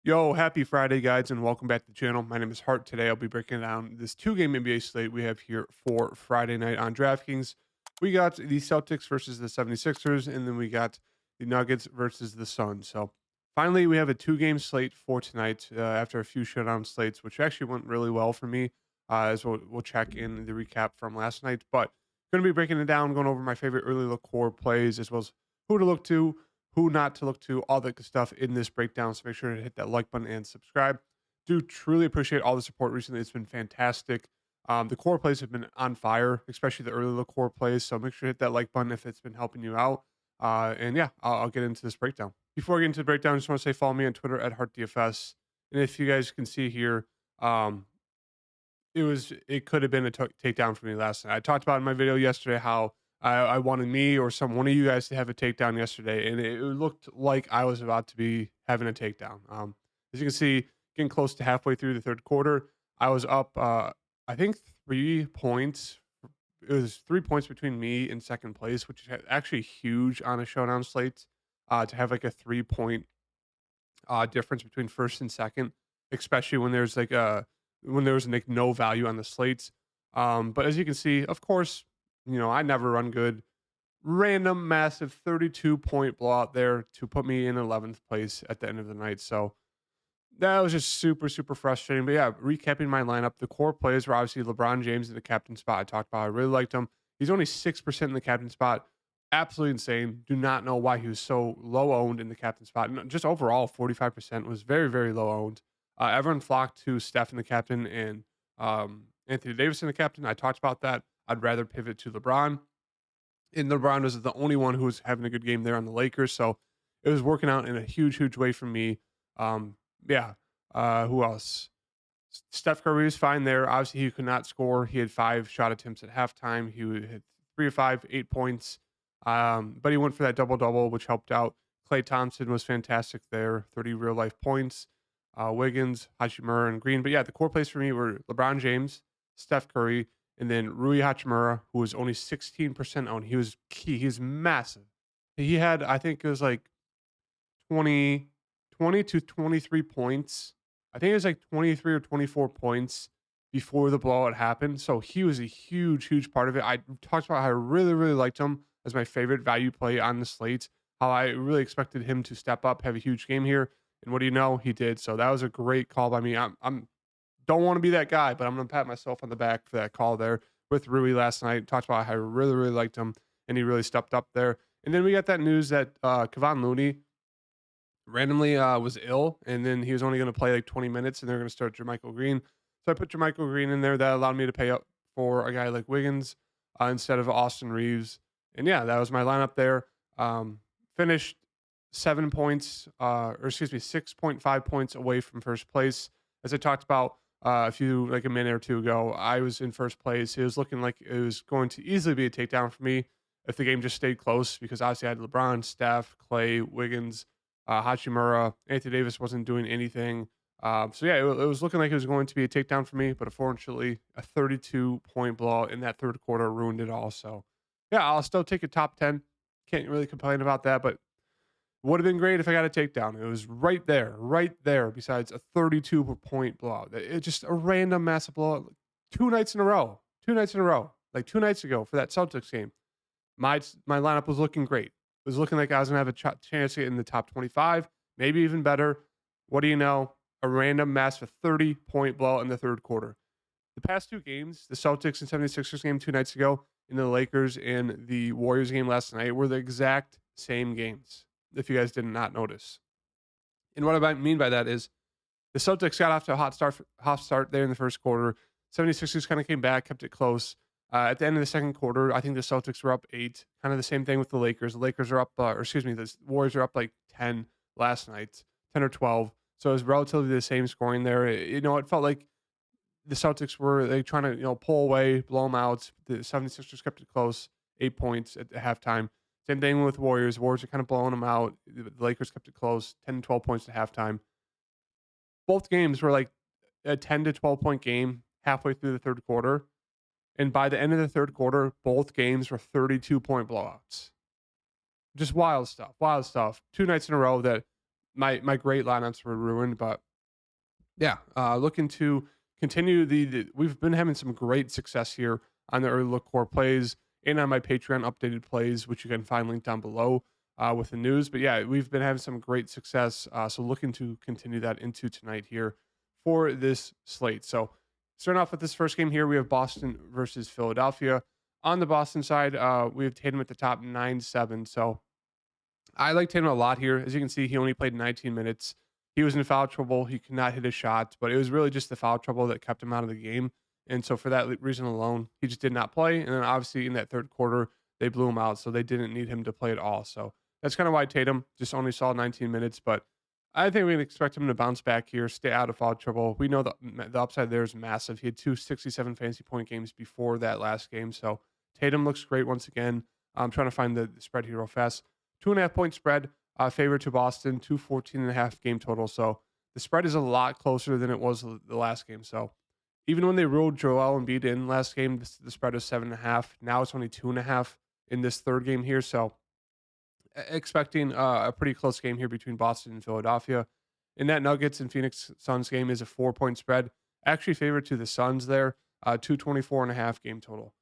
Yo, happy Friday, guys, and welcome back to the channel. My name is Hart. Today, I'll be breaking down this two-game NBA slate we have here for Friday night on DraftKings. We got the Celtics versus the 76ers, and then we got the Nuggets versus the Suns. So, finally, we have a two-game slate for tonight after a few showdown slates, which actually went really well for me, as we'll check in the recap from last night. But, going to be breaking it down, going over my favorite early look core plays, as well as who to look to, who not to look to, all that good stuff in this breakdown. So make sure to hit that like button and subscribe. Do truly appreciate all the support recently. It's been fantastic. The core plays have been on fire, especially the early look core plays. So make sure to hit that like button if it's been helping you out. And yeah, I'll get into this breakdown. Before I get into the breakdown, I just want to say follow me on Twitter at HeartDFS. And if you guys can see here, um, it could have been a takedown for me last night. I talked about in my video yesterday how I wanted me or one of you guys to have a takedown yesterday, and it looked like I was about to be having a takedown. As you can see, getting close to halfway through the third quarter, I was up. I think 3 points. It was 3 points between me and second place, which is actually huge on a showdown slate. To have like a 3 point difference between first and second, especially when there's like no value on the slates. But as you can see, of course, I never run good. Random massive 32-point blowout there to put me in 11th place at the end of the night. So that was just super, super frustrating. But yeah, recapping my lineup, the core players were obviously LeBron James in the captain spot. I talked about, I really liked him. He's only 6% in the captain spot. Absolutely insane. Do not know why he was so low owned in the captain spot. And just overall, 45% was very, very low owned. Everyone flocked to Steph in the captain and Anthony Davis in the captain. I talked about that. I'd rather pivot to LeBron. And LeBron was the only one who was having a good game there on the Lakers. So it was working out in a huge, huge way for me. Yeah. Who else? Steph Curry was fine there. Obviously, he could not score. He had 5 shot attempts at halftime. He hit 3 of 5, 8 points. But he went for that double double, which helped out. Klay Thompson was fantastic there, 30 real life points. Wiggins, Hachimura, and Green. But yeah, the core plays for me were LeBron James, Steph Curry, and then Rui Hachimura, who was only 16% owned. He was key. He was massive. He had, I think it was like 20, 20 to 23 points. I think it was like 23 or 24 points before the blowout happened. So he was a huge, huge part of it. I talked about how I really, really liked him as my favorite value play on the slate, how I really expected him to step up, have a huge game here. And what do you know? He did. So that was a great call by me. I'm don't want to be that guy, but I'm gonna pat myself on the back for that call there with Rui last night. Talked about how I really, really liked him, and he really stepped up there. And then we got that news that Kevon Looney randomly was ill, and then he was only going to play like 20 minutes, and they're going to start Jermichael Green. So I put Jermichael Green in there. That allowed me to pay up for a guy like Wiggins instead of Austin Reeves. And yeah, that was my lineup there. Finished 7 points, or excuse me, 6.5 points away from first place. As I talked about like a minute or two ago, I was in first place. It was looking like it was going to easily be a takedown for me if the game just stayed close because obviously I had LeBron, Steph, Clay, Wiggins, Hachimura. Anthony Davis wasn't doing anything. So yeah, it was looking like it was going to be a takedown for me, but unfortunately, a 32-point blowout in that third quarter ruined it all. So yeah, I'll still take a top 10. Can't really complain about that, but would have been great if I got a takedown. It was right there, right there. Besides a 32-point blowout, it just a random massive blowout. 2 nights in a row, 2 nights in a row, like 2 nights ago for that Celtics game. My lineup was looking great. It was looking like I was gonna have a chance to get in the top 25, maybe even better. What do you know? A random massive 30-point blowout in the third quarter. The past two games, the Celtics and 76ers game 2 nights ago, and the Lakers and the Warriors game last night were the exact same games. If you guys did not notice, and what I mean by that is the Celtics got off to a hot start there in the first quarter. 76ers kind of came back, kept it close. At the end of the second quarter, I think the Celtics were up 8. Kind of the same thing with the Lakers. The Lakers are up, or excuse me, the Warriors are up like 10 last night, 10 or 12. So it was relatively the same scoring there. It felt like the Celtics were trying to pull away, blow them out. The 76ers kept it close, 8 points at halftime. Same thing with Warriors. Warriors are kind of blowing them out. The Lakers kept it close, 10 12 points at halftime. Both games were like a 10 to 12 point game halfway through the third quarter. And by the end of the third quarter, both games were 32-point blowouts. Just wild stuff, wild stuff. 2 nights in a row that my great lineups were ruined. But yeah, looking to continue we've been having some great success here on the early look core plays and on my Patreon updated plays, which you can find linked down below with the news. But yeah, we've been having some great success. So looking to continue that into tonight here for this slate. So starting off with this first game here, we have Boston versus Philadelphia. On the Boston side, we have Tatum at the top 9-7. So I like Tatum a lot here. As you can see, he only played 19 minutes. He was in foul trouble. He could not hit a shot, but it was really just the foul trouble that kept him out of the game. And so for that reason alone, he just did not play. And then obviously in that third quarter, they blew him out, so they didn't need him to play at all. So that's kind of why Tatum just only saw 19 minutes. But I think we can expect him to bounce back here, stay out of foul trouble. We know the upside there is massive. He had 267 fantasy point games before that last game. So Tatum looks great once again. I'm trying to find the spread here real fast. 2.5 point spread, favor to Boston, 214.5 game total. So the spread is a lot closer than it was the last game. So even when they ruled Joel Embiid in last game, the spread was 7.5. Now it's only 2.5 in this third game here. So expecting a pretty close game here between Boston and Philadelphia. In that Nuggets and Phoenix Suns game is a 4 point spread. Actually favored to the Suns there, 224.5 game total.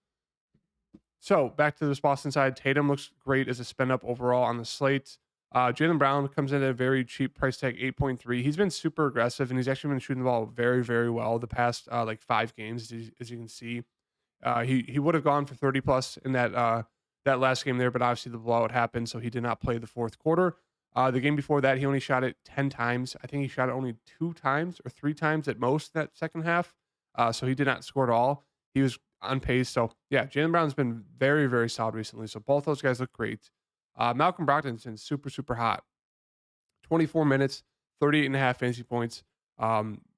So back to this Boston side, Tatum looks great as a spend up overall on the slate. Jaylen Brown comes in at a very cheap price tag, 8.3. He's been super aggressive, and he's actually been shooting the ball very, very well the past like 5 games, as you can see. He would have gone for 30 plus in that last game there, but obviously the blowout happened, so he did not play the fourth quarter. The game before that, he only shot it 10 times. I think he shot it only 2 times or 3 times at most that second half. So he did not score at all. He was on pace. So yeah, Jaylen Brown's been very, very solid recently. So both those guys look great. Malcolm Brogdon's been super, super hot. 24 minutes, 38.5 fantasy points.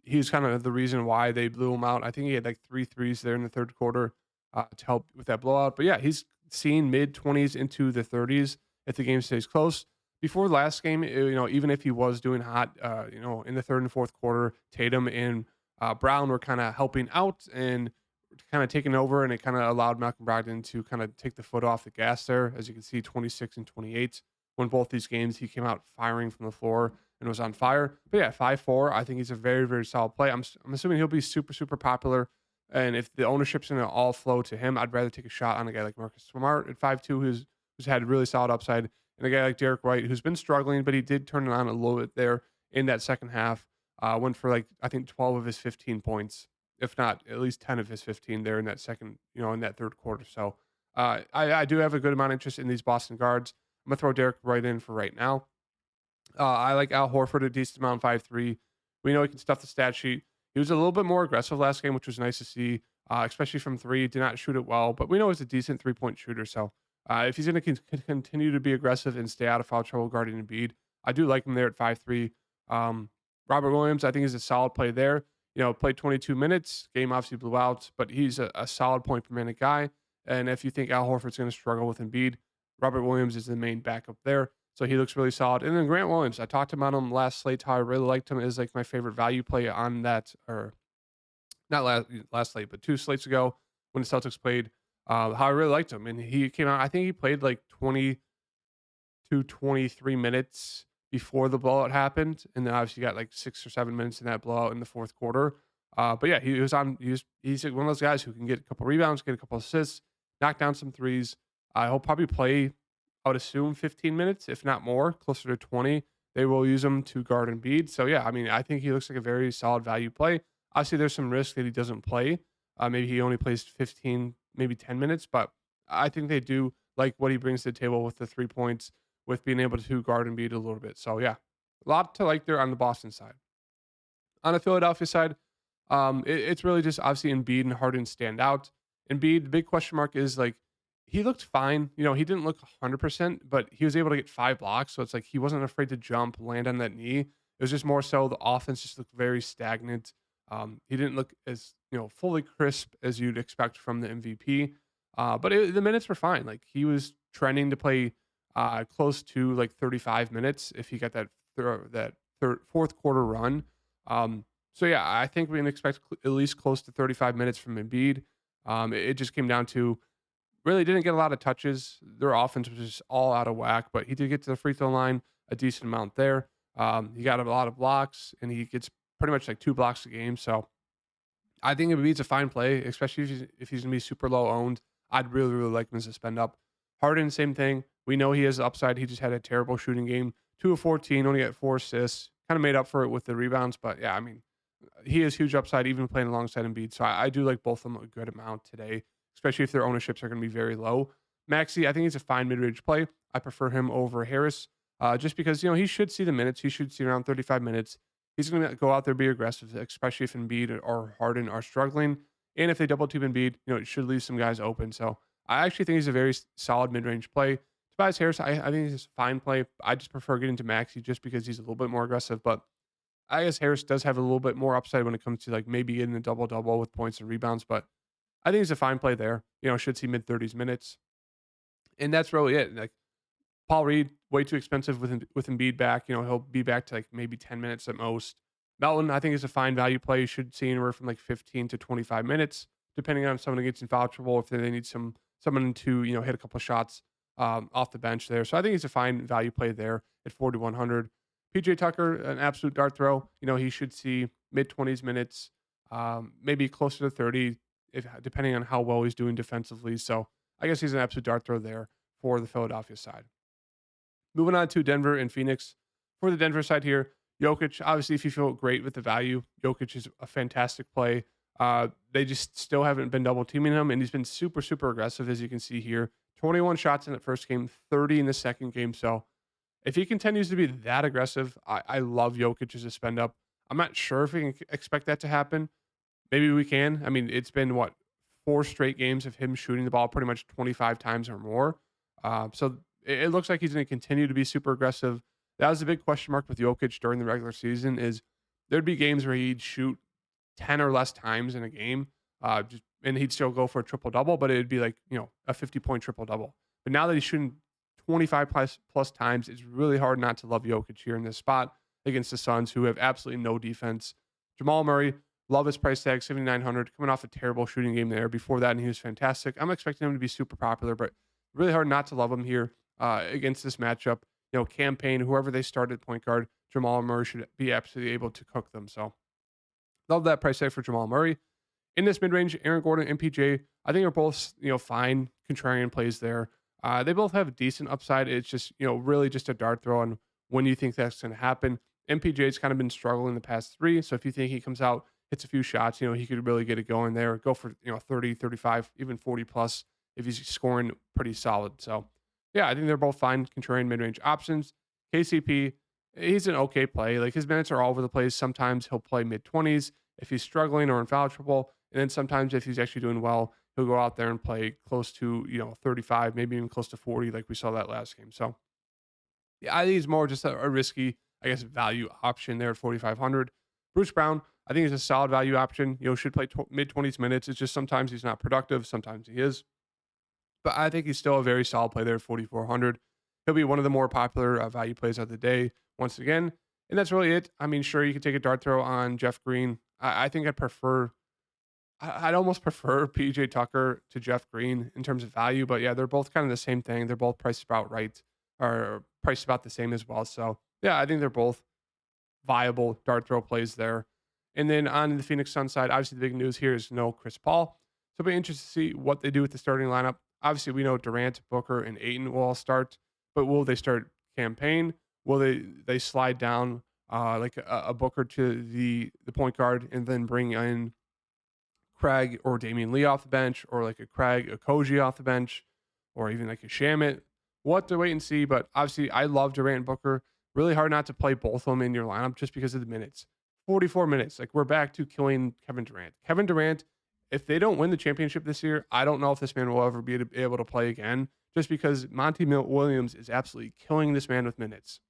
He's kind of the reason why they blew him out. I think he had like 3 threes there in the third quarter to help with that blowout. But yeah, he's seen mid 20s into the 30s if the game stays close. Before the last game, even if he was doing hot, in the third and fourth quarter, Tatum and Brown were kind of helping out and kind of taking over, and it kind of allowed Malcolm Brogdon to kind of take the foot off the gas there. As you can see, 26 and 28. When both these games, he came out firing from the floor and was on fire. But yeah, 5'4", I think he's a very, very solid play. I'm assuming he'll be super, super popular. And if the ownership's going to all flow to him, I'd rather take a shot on a guy like Marcus Smart at 5'2", who's had really solid upside, and a guy like Derek White, who's been struggling, but he did turn it on a little bit there in that second half. Went for like, I think 12 of his 15 points, if not at least 10 of his 15 there in that in that third quarter. So I do have a good amount of interest in these Boston guards. I'm going to throw Derek White in for right now. I like Al Horford a decent amount, 5'3". We know he can stuff the stat sheet. He was a little bit more aggressive last game, which was nice to see, especially from 3. Did not shoot it well, but we know he's a decent 3-point shooter. So if he's going to continue to be aggressive and stay out of foul trouble guarding Embiid, I do like him there at 5'3". Robert Williams, I think, is a solid play there. Played 22 minutes. Game obviously blew out, but he's a solid point per minute guy. And if you think Al Horford's going to struggle with Embiid, Robert Williams is the main backup there. So he looks really solid. And then Grant Williams, I talked about him last slate, how I really liked him, is like my favorite value play on that, or not last slate, but 2 slates ago when the Celtics played, how I really liked him. And he came out, I think he played like 20 to 23 minutes before the blowout happened. And then obviously got like 6 or 7 minutes in that blowout in the fourth quarter. But yeah, he's one of those guys who can get a couple rebounds, get a couple assists, knock down some threes. He'll probably play, I would assume, 15 minutes, if not more, closer to 20. They will use him to guard Embiid. So yeah, I mean, I think he looks like a very solid value play. Obviously, there's some risk that he doesn't play. Maybe he only plays 15, maybe 10 minutes, but I think they do like what he brings to the table with the 3 points, with being able to guard Embiid a little bit. So yeah, a lot to like there on the Boston side. On the Philadelphia side, it's really just obviously Embiid and Harden stand out. Embiid, the big question mark is like, he looked fine. He didn't look 100%, but he was able to get 5 blocks. So it's like he wasn't afraid to jump, land on that knee. It was just more so the offense just looked very stagnant. He didn't look as fully crisp as you'd expect from the MVP. But the minutes were fine. Like he was trending to play close to like 35 minutes if he got that fourth quarter run. So yeah, I think we can expect at least close to 35 minutes from Embiid. It just came down to, really didn't get a lot of touches. Their offense was just all out of whack, but he did get to the free throw line a decent amount there. He got a lot of blocks, and he gets pretty much like 2 blocks a game. So I think Embiid's a fine play, especially if he's gonna be super low owned. I'd really, really like him as a spend up. Harden, same thing. We know he has upside. He just had a terrible shooting game. 2 of 14, only got 4 assists. Kind of made up for it with the rebounds, but yeah, I mean, he has huge upside even playing alongside Embiid. So I do like both of them a good amount today, especially if their ownerships are going to be very low. Maxi, I think he's a fine mid-range play. I prefer him over Harris, just because he should see the minutes. He should see around 35 minutes. He's going to go out there be aggressive, especially if Embiid or Harden are struggling, and if they double team Embiid, it should leave some guys open. So I actually think he's a very solid mid-range play. Tobias Harris, I think he's a fine play. I just prefer getting to Maxi just because he's a little bit more aggressive, but I guess Harris does have a little bit more upside when it comes to like maybe getting a double double with points and rebounds, but I think he's a fine play there. Should see mid 30s minutes, and that's really it. Like Paul Reed, way too expensive with Embiid back. He'll be back to like maybe 10 minutes at most. Melton, I think is a fine value play. You should see anywhere from like 15 to 25 minutes, depending on if someone gets in foul trouble, if they need someone to hit a couple shots off the bench there. So I think he's a fine value play there at 4,100. PJ Tucker, an absolute dart throw. He should see mid 20s minutes, maybe closer to 30, if depending on how well he's doing defensively. So I guess he's an absolute dart throw there for the Philadelphia side. Moving on to Denver and Phoenix. For the Denver side here, Jokic, obviously, if you feel great with the value, Jokic is a fantastic play. They just still haven't been double teaming him, and he's been super, super aggressive, as you can see here. 21 shots in the first game, 30 in the second game. So if he continues to be that aggressive, I love Jokic as a spend up. I'm not sure if we can expect that to happen. Maybe we can. I mean, it's been 4 straight games of him shooting the ball pretty much 25 times or more. So it looks like he's going to continue to be super aggressive. That was a big question mark with Jokic during the regular season. Is there'd be games where he'd shoot 10 or less times in a game, and he'd still go for a triple double, but it'd be like a 50-point triple double. But now that he's shooting 25 plus times, it's really hard not to love Jokic here in this spot against the Suns, who have absolutely no defense. Jamal Murray, love his price tag, 7,900, coming off a terrible shooting game there. Before that, and he was fantastic. I'm expecting him to be super popular, but really hard not to love him here against this matchup. Campaign, whoever they start at point guard, Jamal Murray should be absolutely able to cook them. So love that price tag for Jamal Murray. In this mid-range, Aaron Gordon and MPJ, I think are both, fine contrarian plays there. They both have a decent upside. It's just, really just a dart throw on when you think that's going to happen. MPJ's kind of been struggling the past 3. So if you think he comes out, hits a few shots, he could really get it going there. Go for, 30, 35, even 40 plus if he's scoring pretty solid. So yeah, I think they're both fine contrarian mid-range options. KCP, he's an okay play. Like his minutes are all over the place. Sometimes he'll play mid-20s if he's struggling or in foul trouble. And then sometimes if he's actually doing well, he'll go out there and play close to, 35, maybe even close to 40, like we saw that last game. So yeah, I think he's more just a risky, I guess, value option there at 4,500. Bruce Brown, I think he's a solid value option. Should play mid-20s minutes. It's just sometimes he's not productive. Sometimes he is. But I think he's still a very solid play there at 4,400. He'll be one of the more popular value plays of the day once again. And that's really it. I mean, sure, you could take a dart throw on Jeff Green. I think I'd almost prefer PJ Tucker to Jeff Green in terms of value. But yeah, they're both kind of the same thing. They're both priced about right, or priced about the same as well. So yeah, I think they're both viable dart throw plays there. And then on the Phoenix Suns side, obviously the big news here is no Chris Paul. So it'll be interesting to see what they do with the starting lineup. Obviously, we know Durant, Booker, and Ayton will all start, but will they start campaign? Will they slide down like a Booker to the point guard and then bring in Craig or Damian Lee off the bench, or like a Craig, a Koji off the bench, or even like a Shamit? We'll have to wait and see. But obviously, I love Durant and Booker. Really hard not to play both of them in your lineup just because of the minutes. 44 minutes. Like we're back to killing Kevin Durant. Kevin Durant, if they don't win the championship this year, I don't know if this man will ever be able to play again, just because Monty Williams is absolutely killing this man with minutes.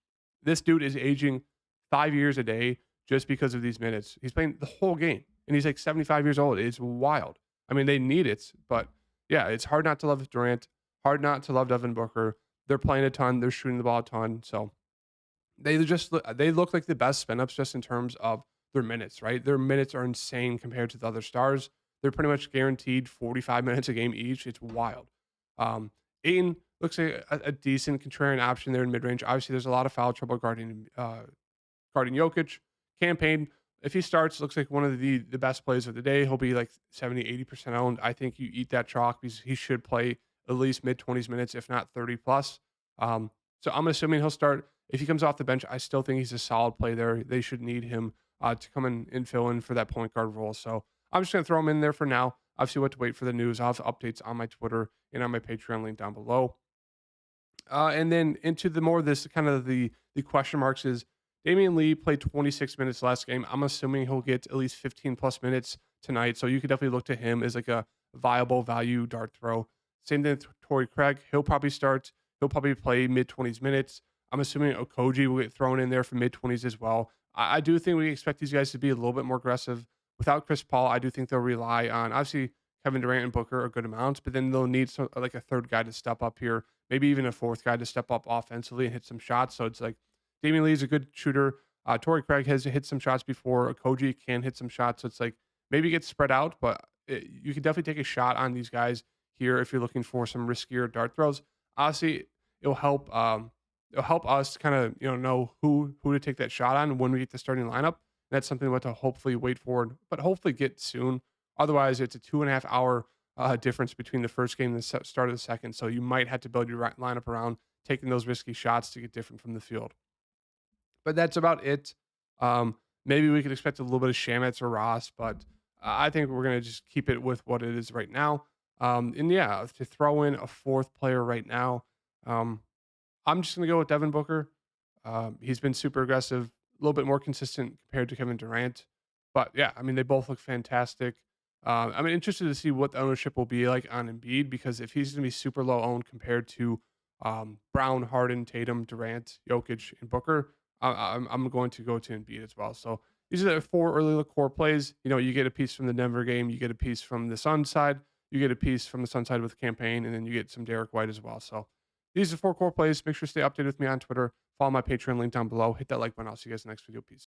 This dude is aging 5 years a day just because of these minutes. He's playing the whole game, and he's like 75 years old. It's wild. I mean, they need it, but yeah, it's hard not to love Durant, hard not to love Devin Booker. They're playing a ton. They're shooting the ball a ton. So they look like the best spin ups just in terms of their minutes, right? Their minutes are insane compared to the other stars. They're pretty much guaranteed 45 minutes a game each. It's wild. Ayton looks like a decent contrarian option there in mid range. Obviously, there's a lot of foul trouble guarding guarding Jokic. Campaign, if he starts, looks like one of the best plays of the day. He'll be like 70, 80% owned. I think you eat that chalk because he should play at least mid 20s minutes, if not 30 plus. So I'm assuming he'll start. If he comes off the bench, I still think he's a solid play there. They should need him to come in and fill in for that point guard role. So I'm just going to throw him in there for now. Obviously, what to wait for the news. I'll have updates on my Twitter and on my Patreon link down below. And then into the more this kind of the question marks is Damian Lee played 26 minutes last game. I'm assuming he'll get at least 15 plus minutes tonight. So you could definitely look to him as like a viable value dart throw. Same thing with Torrey Craig. He'll probably start. He'll probably play mid 20s minutes. I'm assuming Okoji will get thrown in there for mid 20s as well. I do think we expect these guys to be a little bit more aggressive. Without Chris Paul, I do think they'll rely on obviously Kevin Durant and Booker a good amount, but then they'll need some like a third guy to step up here, maybe even a fourth guy to step up offensively and hit some shots. So it's like Damian Lee is a good shooter. Torrey Craig has hit some shots before. Okoji can hit some shots. So it's like maybe it gets spread out, but you can definitely take a shot on these guys here if you're looking for some riskier dart throws. Honestly, it'll help. It'll help us kind of know who to take that shot on when we get the starting lineup. That's something we have to hopefully wait for, but hopefully get soon. Otherwise, it's a 2.5 hour difference between the first game and the start of the second. So you might have to build your lineup around taking those risky shots to get different from the field. But that's about it. Maybe we could expect a little bit of Shametz or Ross, but I think we're going to just keep it with what it is right now. And yeah, to throw in a fourth player right now, I'm just going to go with Devin Booker. He's been super aggressive, a little bit more consistent compared to Kevin Durant. But yeah, I mean, they both look fantastic. I'm interested to see what the ownership will be like on Embiid because if he's going to be super low owned compared to Brown, Harden, Tatum, Durant, Jokic, and Booker, I'm going to go to Embiid as well. So these are the four early core plays. You get a piece from the Denver game, you get a piece from the Sun side, you get a piece from the Sun side with campaign, and then you get some Derek White as well. So these are four core plays. Make sure to stay updated with me on Twitter. Follow my Patreon link down below. Hit that like button. I'll see you guys in the next video. Peace.